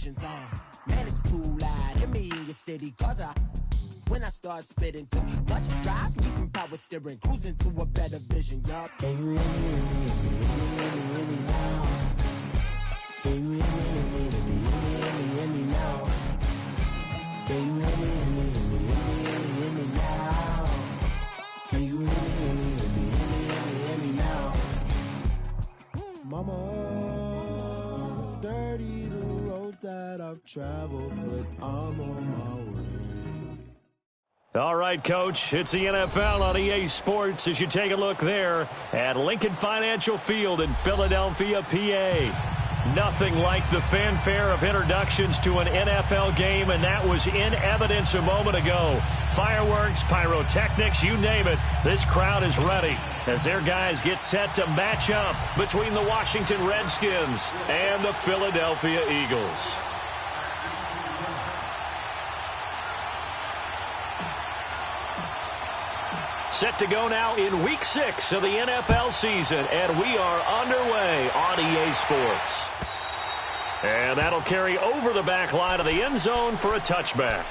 visions on. Man, it's too loud in me in your city, cause when I start spitting too much drive, need some power steering, cruising to a better vision, yup. Can you hear me, hear me now? Can you hear me now? Can you hear me now? Can you hear me now? Mama, dirty the roads that I've traveled, but I'm on my way. All right, Coach, it's the NFL on EA Sports as you take a look there at Lincoln Financial Field in Philadelphia, PA. Nothing like the fanfare of introductions to an NFL game, and that was in evidence a moment ago. Fireworks, pyrotechnics, you name it. This crowd is ready as their guys get set to match up between the Washington Redskins and the Philadelphia Eagles. Set to go now in Week 6 of the NFL season, and we are underway on EA Sports. And that'll carry over the back line of the end zone for a touchback.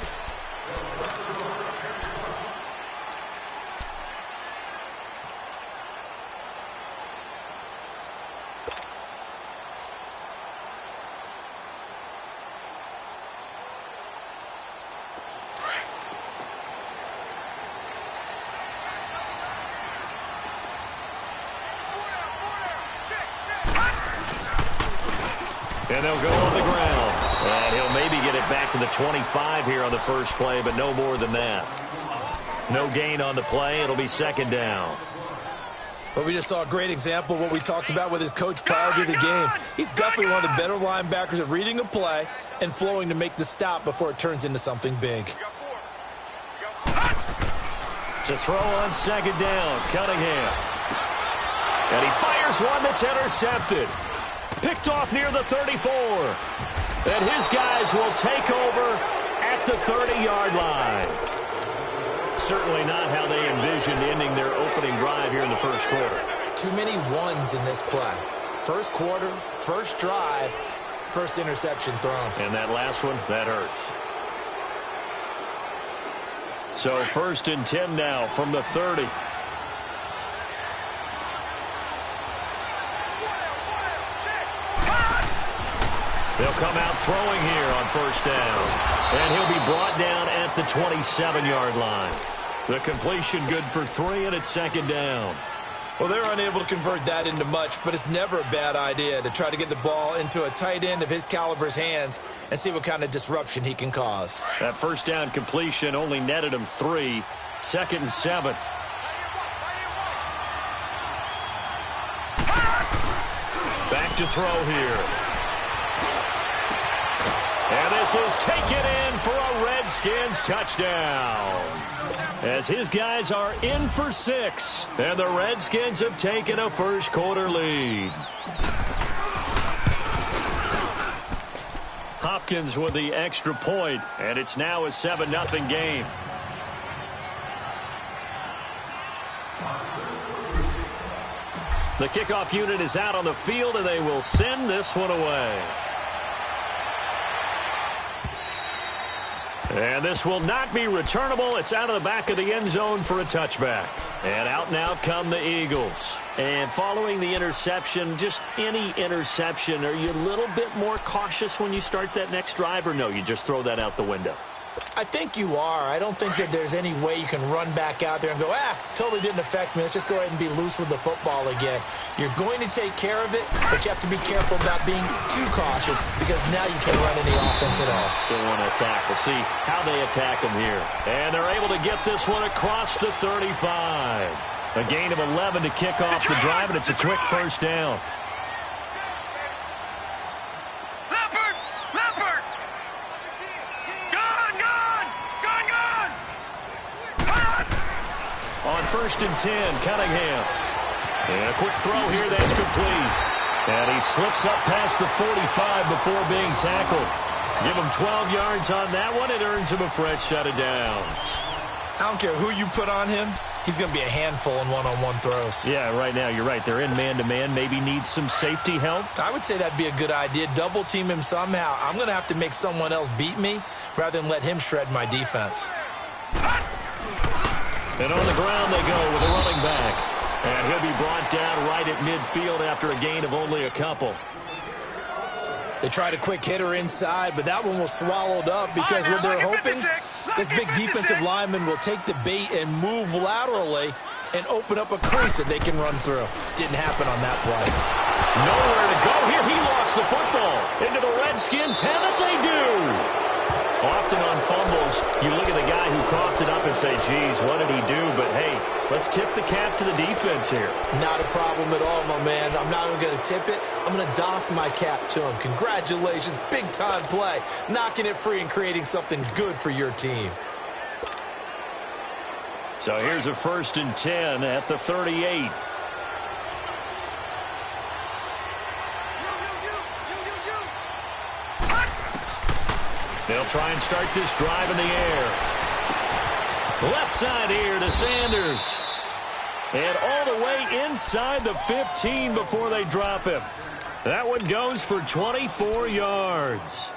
And they'll go on the ground. And he'll maybe get it back to the 25 here on the first play, but no more than that. No gain on the play. It'll be second down. Well, we just saw a great example of what we talked about with his coach prior to the game. He's definitely one of the better linebackers at reading a play and flowing to make the stop before it turns into something big. To throw on second down, Cunningham. And he fires one that's intercepted. Picked off near the 34. And his guys will take over at the 30-yard line. Certainly not how they envisioned ending their opening drive here in the first quarter. Too many ones in this play. First quarter, first drive, first interception thrown. And that last one, that hurts. So 1st and 10 now from the 30. They'll come out throwing here on first down. And he'll be brought down at the 27-yard line. The completion good for 3, and it's second down. Well, they're unable to convert that into much, but it's never a bad idea to try to get the ball into a tight end of his caliber's hands and see what kind of disruption he can cause. That first down completion only netted him 3. 2nd and 7. Back to throw here. And this is taken in for a Redskins touchdown. As his guys are in for 6. And the Redskins have taken a first quarter lead. Hopkins with the extra point. And it's now a 7-0 game. The kickoff unit is out on the field, and they will send this one away. And this will not be returnable. It's out of the back of the end zone for a touchback. And out now come the Eagles. And following the interception, just any interception, are you a little bit more cautious when you start that next drive, or no, you just throw that out the window? I think you are. I don't think that there's any way you can run back out there and go, totally didn't affect me. Let's just go ahead and be loose with the football again. You're going to take care of it, but you have to be careful about being too cautious because now you can't run any offense at all. Still want to attack. We'll see how they attack them here. And they're able to get this one across the 35. A gain of 11 to kick off the drive, and it's a quick first down. On 1st and 10, Cunningham. And a quick throw here, that's complete. And he slips up past the 45 before being tackled. Give him 12 yards on that one. It earns him a fresh set of downs. I don't care who you put on him. He's going to be a handful in one-on-one throws. Yeah, right now, you're right. They're in man-to-man. Maybe needs some safety help. I would say that'd be a good idea. Double team him somehow. I'm going to have to make someone else beat me rather than let him shred my defense. And on the ground they go with a running back. And he'll be brought down right at midfield after a gain of only a couple. They tried a quick hitter inside, but that one was swallowed up because what they're hoping, this big defensive lineman will take the bait and move laterally and open up a crease that they can run through. Didn't happen on that play. Nowhere to go here. He lost the football. Into the Redskins' hand that they do. Often on fumbles, you look at the guy who coughed it up and say, geez, what did he do? But, hey, let's tip the cap to the defense here. Not a problem at all, my man. I'm not even going to tip it. I'm going to doff my cap to him. Congratulations. Big-time play. Knocking it free and creating something good for your team. So here's a 1st and 10 at the 38. They'll try and start this drive in the air. Left side here to Sanders. And all the way inside the 15 before they drop him. That one goes for 24 yards.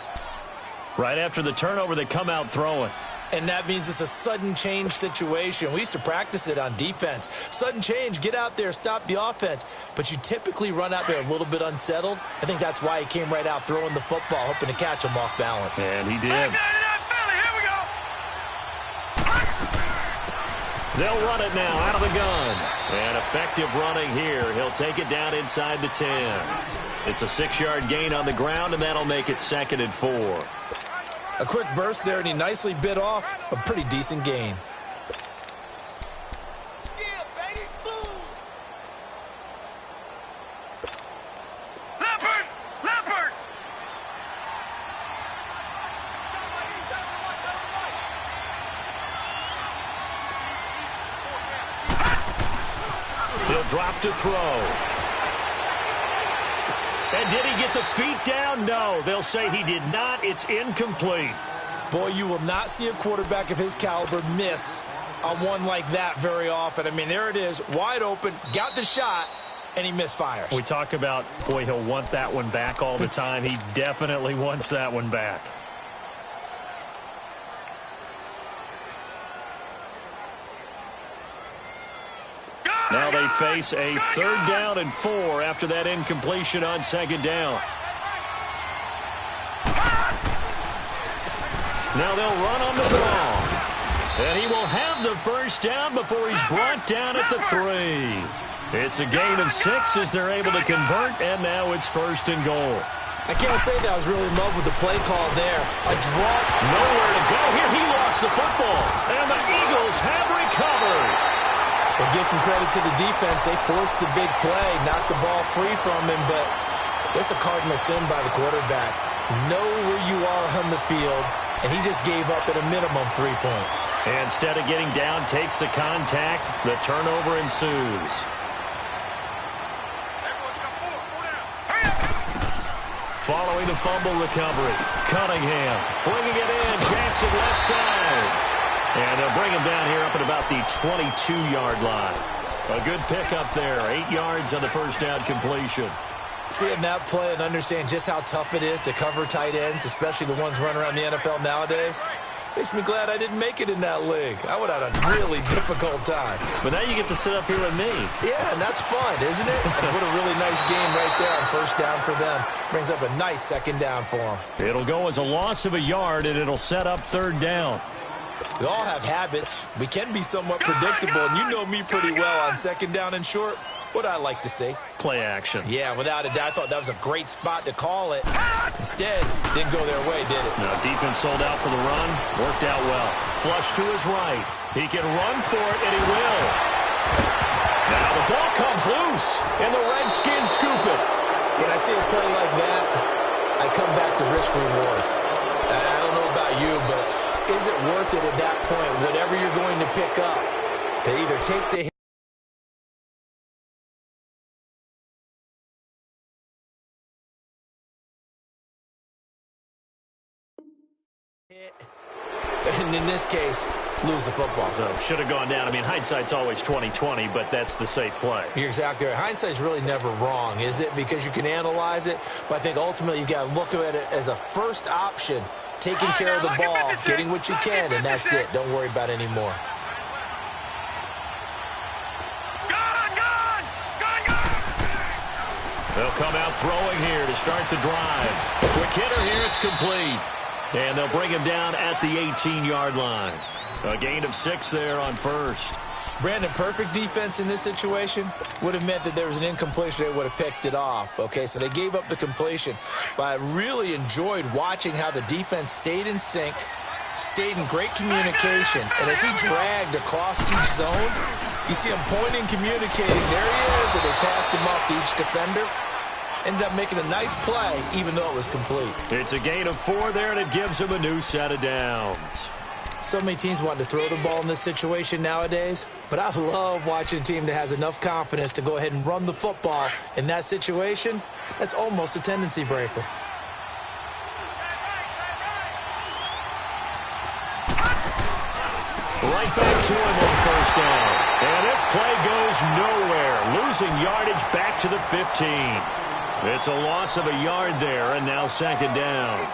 Right after the turnover, they come out throwing. And that means it's a sudden change situation. We used to practice it on defense. Sudden change, get out there, stop the offense. But you typically run out there a little bit unsettled. I think that's why he came right out throwing the football, hoping to catch him off balance. And he did. They'll run it now out of the gun. And effective running here. He'll take it down inside the 10. It's a 6-yard gain on the ground, and that'll make it 2nd and 4. A quick burst there, and he nicely bit off a pretty decent gain. Yeah, baby, boom. Leopard! Leopard! He'll drop to throw. And did he get the feet down? No. They'll say he did not. It's incomplete. Boy, you will not see a quarterback of his caliber miss on one like that very often. I mean, there it is, wide open, got the shot, and he misfires. We talk about, boy, he'll want that one back all the time. He definitely wants that one back. Now they face a 3rd down and 4 after that incompletion on 2nd down. Now they'll run on the ball. And he will have the 1st down before he's brought down at the 3. It's a gain of 6 as they're able to convert, and now it's 1st and goal. I can't say that I was really in love with the play call there. A draw. Nowhere to go here. He lost the football. And the Eagles have recovered. We'll give some credit to the defense. They forced the big play, knocked the ball free from him, but that's a cardinal sin by the quarterback. Know where you are on the field, and he just gave up at a minimum 3 points. And instead of getting down, takes the contact. The turnover ensues. Following the fumble recovery, Cunningham bringing it in. Jackson left side. And they'll bring him down here up at about the 22-yard line. A good pickup there. 8 yards on the 1st down completion. Seeing that play and understand just how tough it is to cover tight ends, especially the ones running around the NFL nowadays, makes me glad I didn't make it in that league. I would have had a really difficult time. But now you get to sit up here with me. Yeah, and that's fun, isn't it? And what a really nice game right there on 1st down for them. Brings up a nice 2nd down for them. It'll go as a loss of a yard, and it'll set up 3rd down. We all have habits. We can be somewhat predictable, and you know me pretty well on 2nd down and short. What I like to see. Play action. Yeah, without a doubt. I thought that was a great spot to call it. Instead, didn't go their way, did it? No, defense sold out for the run. Worked out well. Flush to his right. He can run for it, and he will. Now the ball comes loose, and the Redskins scoop it. When I see a play like that, I come back to risk-reward. I don't know about you, but is it worth it at that point, whatever you're going to pick up, to either take the hit, and in this case, lose the football. So should have gone down. I mean, hindsight's always 20/20, but that's the safe play. You're exactly right. Hindsight's really never wrong, is it? Because you can analyze it, but I think ultimately you got to look at it as a first option, taking care of the ball, getting what you can, and that's it. Don't worry about it anymore. They'll come out throwing here to start the drive. Quick hitter here, it's complete. And they'll bring him down at the 18-yard line. A gain of 6 there on first. Brandon, perfect defense in this situation would have meant that there was an incompletion. They would have picked it off. Okay, so they gave up the completion. But I really enjoyed watching how the defense stayed in sync, stayed in great communication. And as he dragged across each zone, you see him pointing, communicating. There he is, and they passed him off to each defender. Ended up making a nice play, even though it was complete. It's a gain of 4 there, and it gives him a new set of downs. So many teams want to throw the ball in this situation nowadays, but I love watching a team that has enough confidence to go ahead and run the football. In that situation, that's almost a tendency breaker. Right back to him on first down. And this play goes nowhere. Losing yardage back to the 15. It's a loss of a yard there, and now second down.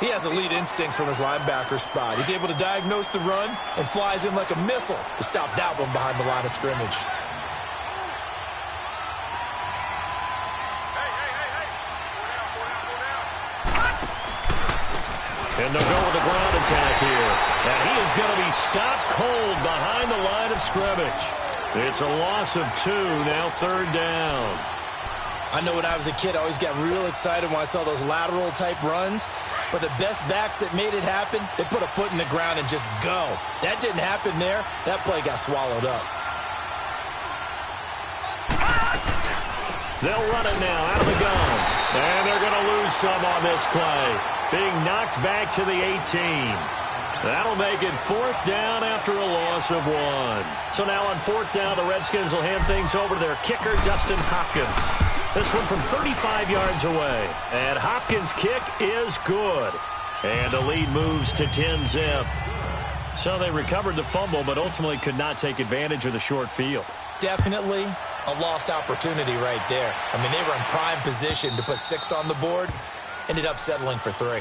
He has elite instincts from his linebacker spot. He's able to diagnose the run and flies in like a missile to stop that one behind the line of scrimmage. And they'll go with the ground attack here. And he is going to be stopped cold behind the line of scrimmage. It's a loss of 2, now third down. I know when I was a kid, I always got real excited when I saw those lateral-type runs. But the best backs that made it happen, they put a foot in the ground and just go. That didn't happen there. That play got swallowed up. They'll run it now out of the gun. And they're going to lose some on this play. Being knocked back to the 18. That'll make it fourth down after a loss of 1. So now on fourth down, the Redskins will hand things over to their kicker, Dustin Hopkins. This one from 35 yards away. And Hopkins' kick is good. And the lead moves to 10-zip. So they recovered the fumble, but ultimately could not take advantage of the short field. Definitely a lost opportunity right there. I mean, they were in prime position to put 6 on the board. Ended up settling for 3.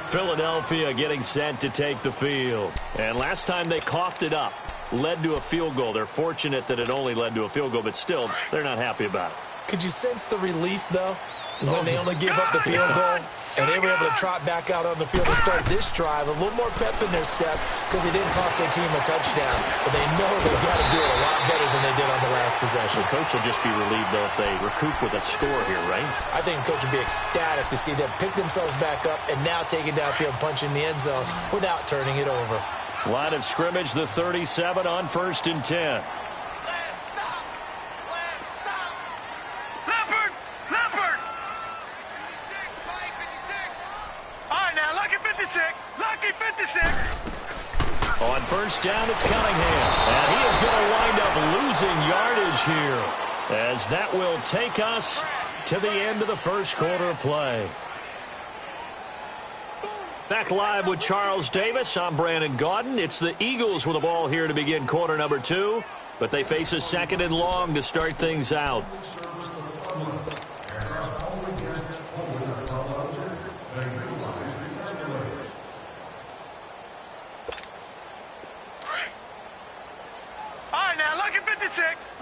Philadelphia getting set to take the field. And last time they coughed it up, led to a field goal. They're fortunate that it only led to a field goal, but still, they're not happy about it. Could you sense the relief, though, when they only gave up the field goal? And they were able to trot back out on the field to start this drive. A little more pep in their step because it didn't cost their team a touchdown. But they know they've got to do it a lot better than they did on the last possession. The coach will just be relieved, though, if they recoup with a score here, right? I think the coach will be ecstatic to see them pick themselves back up and now take it downfield, punch in the end zone without turning it over. Line of scrimmage, the 37 on 1st and 10. On first down, it's Cunningham. And he is going to wind up losing yardage here, as that will take us to the end of the first quarter of play. Back live with Charles Davis. I'm Brandon Gaudin. It's the Eagles with the ball here to begin quarter number 2, but they face a 2nd and long to start things out.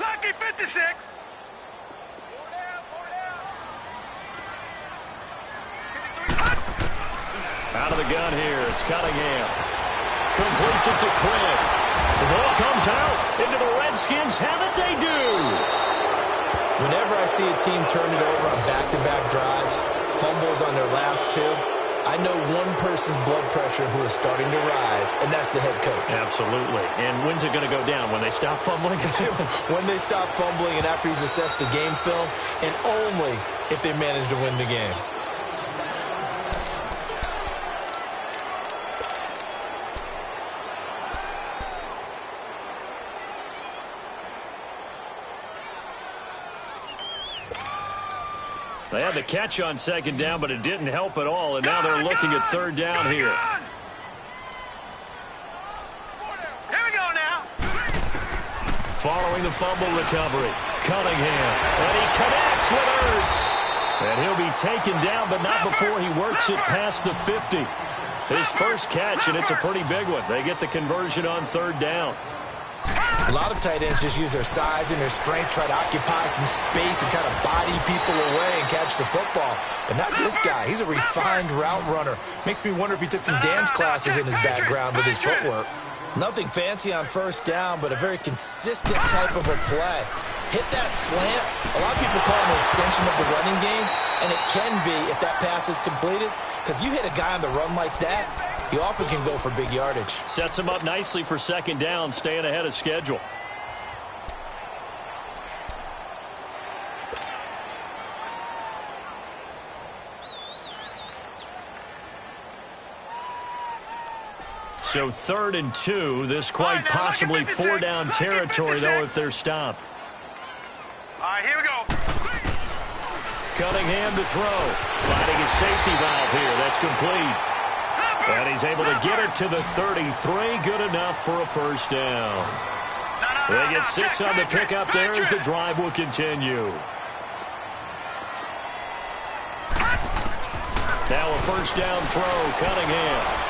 Lucky 56. Out of the gun here, it's Cunningham. Completes it to Quinn. The ball comes out into the Redskins. Haven't they do? Whenever I see a team turn it over on back-to-back drives, fumbles on their last 2, I know one person's blood pressure who is starting to rise, and that's the head coach. Absolutely. And when's it going to go down? When they stop fumbling? When they stop fumbling and after he's assessed the game film, and only if they manage to win the game. They had the catch on 2nd down, but it didn't help at all, and now they're looking at 3rd down here. Following the fumble recovery, Cunningham, and he connects with Ertz. And he'll be taken down, but not before he works it past the 50. His first catch, and it's a pretty big one. They get the conversion on third down. A lot of tight ends just use their size and their strength, try to occupy some space and kind of body people away and catch the football. But not this guy. He's a refined route runner. Makes me wonder if he took some dance classes in his background with his footwork. Nothing fancy on first down, but a very consistent type of a play. Hit that slant. A lot of people call it an extension of the running game, and it can be if that pass is completed, because you hit a guy on the run like that, he often can go for big yardage. Sets him up nicely for second down, staying ahead of schedule. So 3rd and 2. This quite possibly 4-down territory, though, if they're stopped. All right, here we go. Cunningham to throw. Finding his safety valve here. That's complete. And he's able to get it to the 33. Good enough for a first down. They get 6 on the pickup there as the drive will continue. Now a first down throw. Cunningham.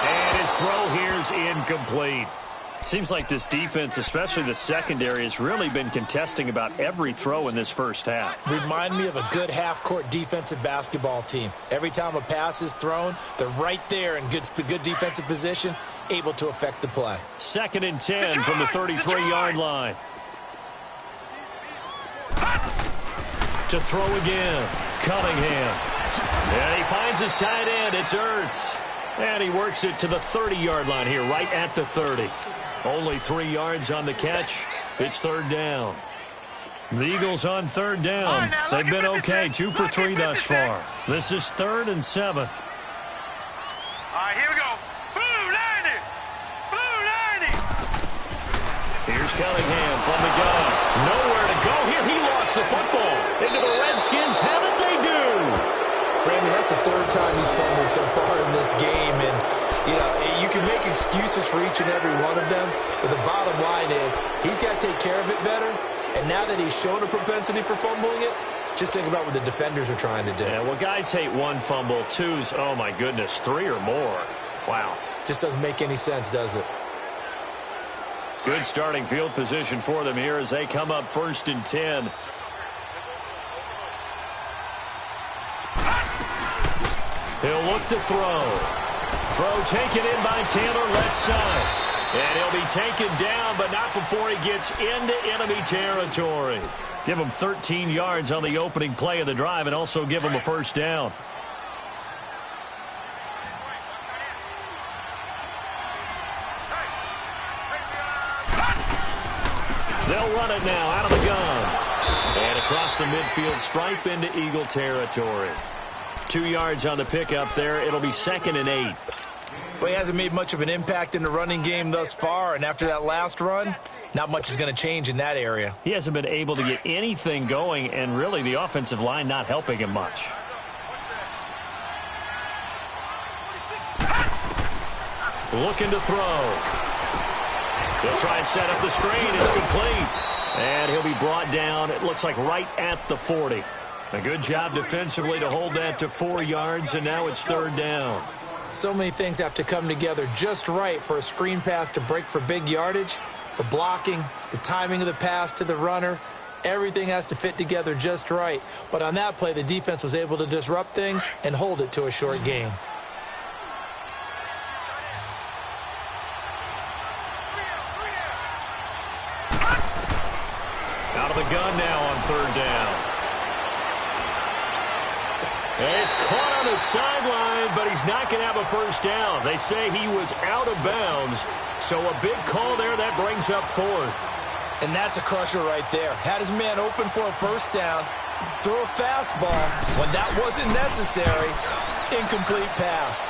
And his throw here's incomplete. Seems like this defense, especially the secondary, has really been contesting about every throw in this first half. Remind me of a good half-court defensive basketball team. Every time a pass is thrown, they're right there in good defensive position, able to affect the play. 2nd and 10 from the 33-yard line. To throw again, Cunningham. And he finds his tight end. It's Ertz. And he works it to the 30-yard line here, right at the 30. Only 3 yards on the catch. It's 3rd down. The Eagles on 3rd down. They've been okay, 2 for 3 thus far. This is 3rd and 7. All right, here we go. Blue 90. Blue 90. Here's Cunningham from the gun. Nowhere to go here. He lost the football. Into the Redskins have it. They do. Brandon, that's the 3rd time he's fumbled so far in this game. And, you know, you can make excuses for each and every one of them. But the bottom line is he's got to take care of it better. And now that he's shown a propensity for fumbling it, just think about what the defenders are trying to do. Yeah, well, guys hate 1 fumble, 2's, oh, my goodness, 3 or more. Wow. Just doesn't make any sense, does it? Good starting field position for them here as they come up 1st and 10. He'll look to throw. Throw taken in by Taylor, left side. And he'll be taken down, but not before he gets into enemy territory. Give him 13 yards on the opening play of the drive and also give him a first down. They'll run it now out of the gun. And across the midfield stripe into Eagle territory. 2 yards on the pickup there. It'll be 2nd and 8. Well, he hasn't made much of an impact in the running game thus far, and after that last run, not much is going to change in that area. He hasn't been able to get anything going, and really the offensive line not helping him much. Looking to throw. He'll try and set up the screen. It's complete. And he'll be brought down, it looks like right at the 40. A good job defensively to hold that to 4 yards, and now it's 3rd down. So many things have to come together just right for a screen pass to break for big yardage. The blocking, the timing of the pass to the runner, everything has to fit together just right. But on that play, the defense was able to disrupt things and hold it to a short gain. Out of the gun now on 3rd down. And he's caught on the sideline, but he's not going to have a first down. They say he was out of bounds, so a big call there. That brings up 4th. And that's a crusher right there. Had his man open for a first down, throw a fastball. When that wasn't necessary, incomplete pass.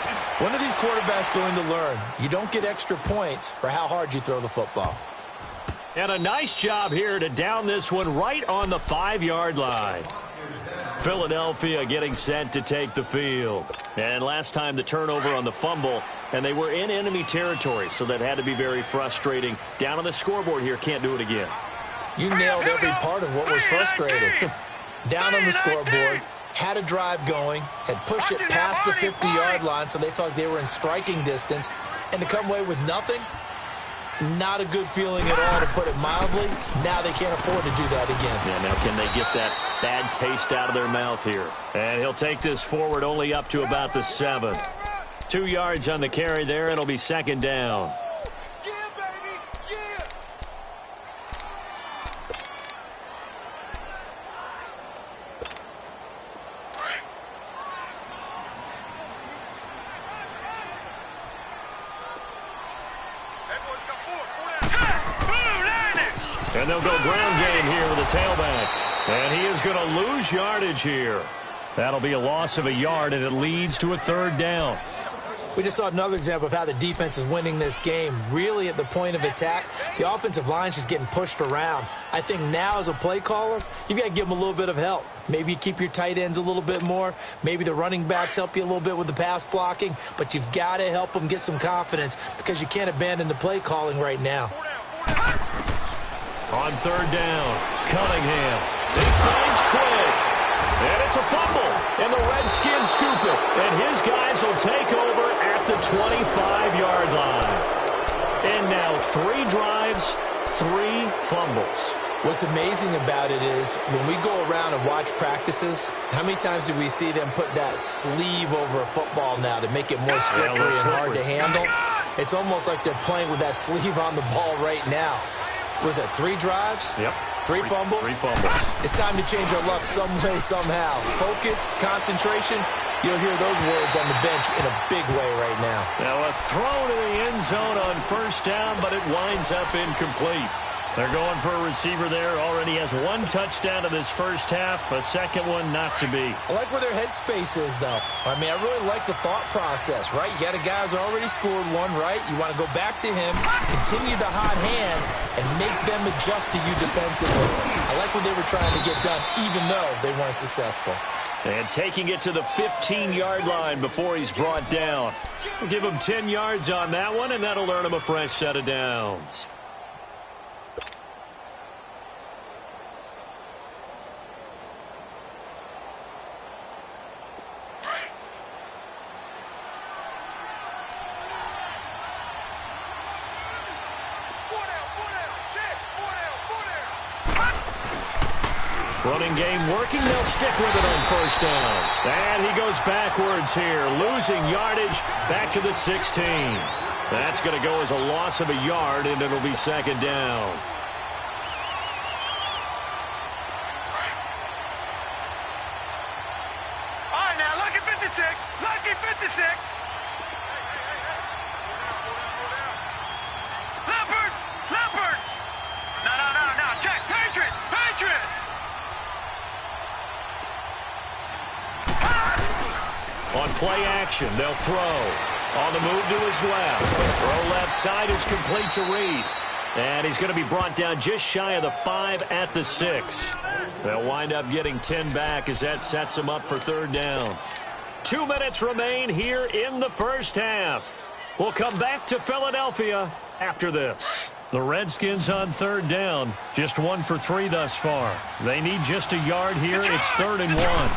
When are these quarterbacks going to learn? You don't get extra points for how hard you throw the football. And a nice job here to down this one right on the 5-yard line. Philadelphia getting set to take the field. And last time the turnover on the fumble, and they were in enemy territory, so that had to be very frustrating. Down on the scoreboard here, can't do it again. You nailed every part of what was frustrating. Down on the scoreboard, had a drive going, had pushed it past the 50-yard line, so they thought they were in striking distance, and to come away with nothing, not a good feeling at all, to put it mildly. Now they can't afford to do that again. Yeah, now can they get that bad taste out of their mouth here? And he'll take this forward only up to about the 7. 2 yards on the carry there. It'll be second down. And they'll go ground game here with a tailback. And he is going to lose yardage here. That'll be a loss of a yard, and it leads to a third down. We just saw another example of how the defense is winning this game. Really at the point of attack, the offensive line's just getting pushed around. I think now as a play caller, you've got to give them a little bit of help. Maybe you keep your tight ends a little bit more. Maybe the running backs help you a little bit with the pass blocking. But you've got to help them get some confidence because you can't abandon the play calling right now. On third down, Cunningham. He finds Quick. And it's a fumble. And the Redskins scoop it. And his guys will take over at the 25-yard line. And now 3 drives, 3 fumbles. What's amazing about it is when we go around and watch practices, how many times do we see them put that sleeve over a football now to make it more slippery and hard to handle? It's almost like they're playing with that sleeve on the ball right now. Was it 3 drives? Yep. 3 fumbles? 3 fumbles. It's time to change our luck some way, somehow. Focus, concentration. You'll hear those words on the bench in a big way right now. Now a throw to the end zone on first down, but it winds up incomplete. They're going for a receiver there. Already has 1 touchdown in this first half. A second one not to be. I like where their headspace is, though. I mean, I really like the thought process, right? You got a guy who's already scored 1, right? You want to go back to him, continue the hot hand, and make them adjust to you defensively. I like what they were trying to get done, even though they weren't successful. And taking it to the 15-yard line before he's brought down. We'll give him 10 yards on that one, and that'll earn him a fresh set of downs. Running game working. They'll stick with it on first down. And he goes backwards here, losing yardage back to the 16. That's going to go as a loss of a yard, and it'll be second down. All right, now, lucky 56. Lucky 56. Leopard. Leopard. No. Check. Patriot. Patriot. On play action, they'll throw. On the move to his left. Throw left side is complete to Reed. And he's going to be brought down just shy of the 5 at the 6. They'll wind up getting 10 back as that sets him up for third down. 2 minutes remain here in the first half. We'll come back to Philadelphia after this. The Redskins on third down. Just 1 for 3 thus far. They need just a yard here. It's 3rd and 1.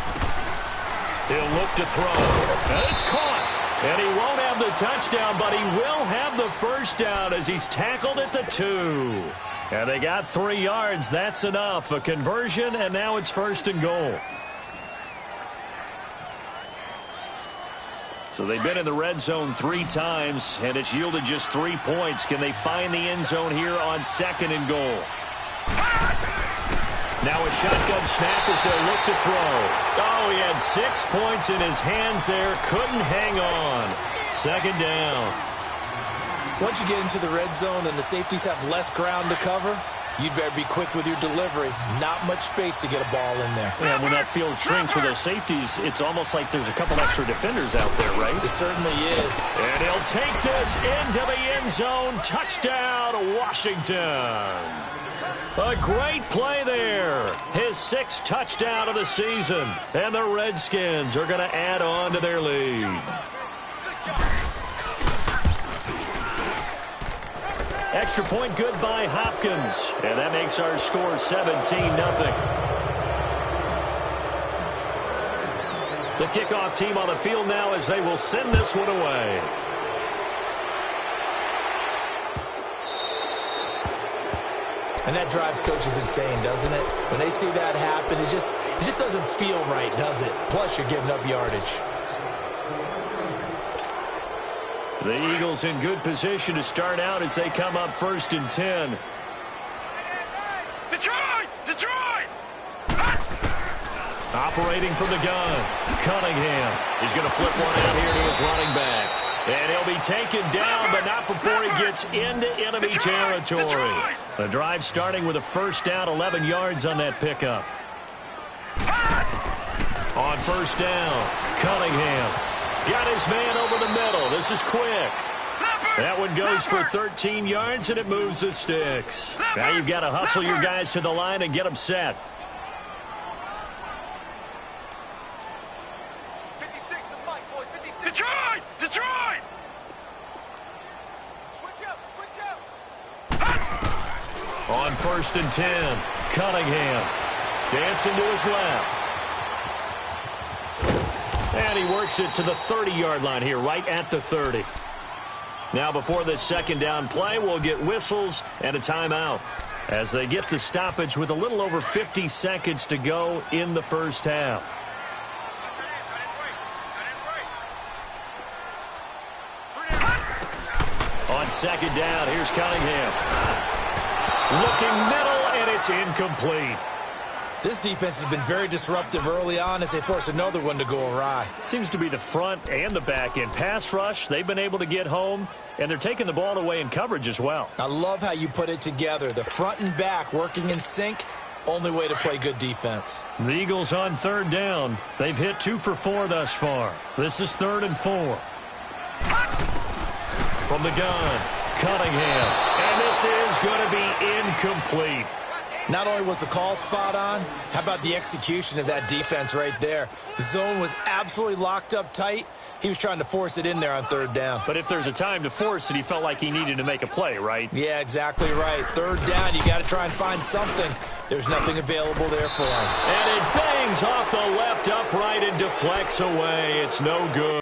He'll look to throw. And it's caught. And he won't have the touchdown, but he will have the first down as he's tackled at the 2. And they got 3 yards. That's enough. A conversion, and now it's 1st and goal. So they've been in the red zone 3 times, and it's yielded just 3 points. Can they find the end zone here on 2nd and goal? Now a shotgun snap as they'll look to throw. Oh, he had 6 points in his hands there. Couldn't hang on. 2nd down. Once you get into the red zone and the safeties have less ground to cover, you'd better be quick with your delivery. Not much space to get a ball in there. Yeah, when that field shrinks for those safeties, it's almost like there's a couple extra defenders out there, right? It certainly is. And he'll take this into the end zone. Touchdown, Washington. A great play there. His 6th touchdown of the season. And the Redskins are going to add on to their lead. Extra point good by Hopkins. And that makes our score 17-0. The kickoff team on the field now as they will send this one away. And that drives coaches insane, doesn't it? When they see that happen, it just doesn't feel right, does it? Plus, you're giving up yardage. The Eagles in good position to start out as they come up 1st and 10. Detroit! Detroit! Operating from the gun, Cunningham is going to flip one out here to his running back. And he'll be taken down, but not before he gets into enemy territory. The drive starting with a 1st down, 11 yards on that pickup. On 1st down, Cunningham got his man over the middle. This is quick. That one goes for 13 yards, and it moves the sticks. Now you've got to hustle your guys to the line and get them set. Detroit! Detroit! On 1st and 10, Cunningham dancing to his left. And he works it to the 30-yard line here, right at the 30. Now before this 2nd down play, we'll get whistles and a timeout as they get the stoppage with a little over 50 seconds to go in the 1st half. On 2nd down, here's Cunningham. Looking middle, and it's incomplete. This defense has been very disruptive early on as they force another one to go awry. Seems to be the front and the back end. Pass rush, they've been able to get home, and they're taking the ball away in coverage as well. I love how you put it together. The front and back working in sync, only way to play good defense. The Eagles on 3rd down. They've hit 2 for 4 thus far. This is 3rd and 4. From the gun, Cunningham. And this is going to be incomplete. Not only was the call spot on, how about the execution of that defense right there? The zone was absolutely locked up tight. He was trying to force it in there on 3rd down. But if there's a time to force it, he felt like he needed to make a play, right? Yeah, exactly right. 3rd down, you got to try and find something. There's nothing available there for him. And it bangs off the left upright and deflects away. It's no good.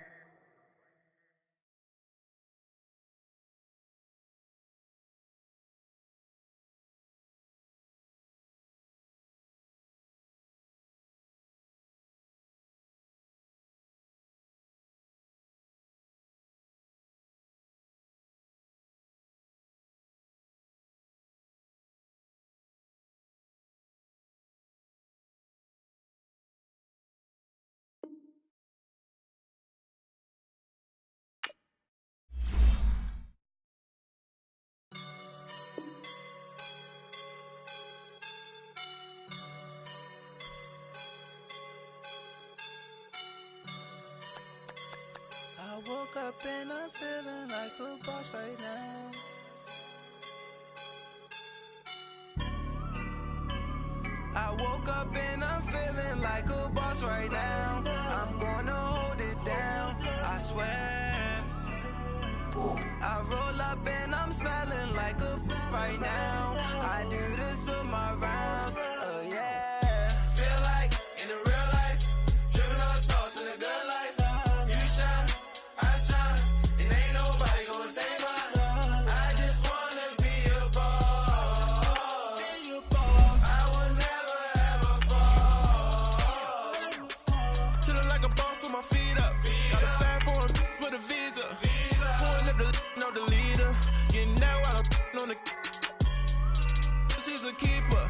I woke up and I'm feeling like a boss right now. I woke up and I'm feeling like a boss right now. I'm gonna hold it down, I swear. I roll up and I'm smelling like a right now. I do this for my rounds, yeah. Feel like in the real life, dripping on sauce in a good life. You shine, I shine, and ain't nobody gonna take mine. I just wanna be a boss. I will never ever fall. Chillin' like a boss with my feet up. Got a bag for a with a visa. Pulling up the know the leader. Getting out while I'm on the. She's a keeper.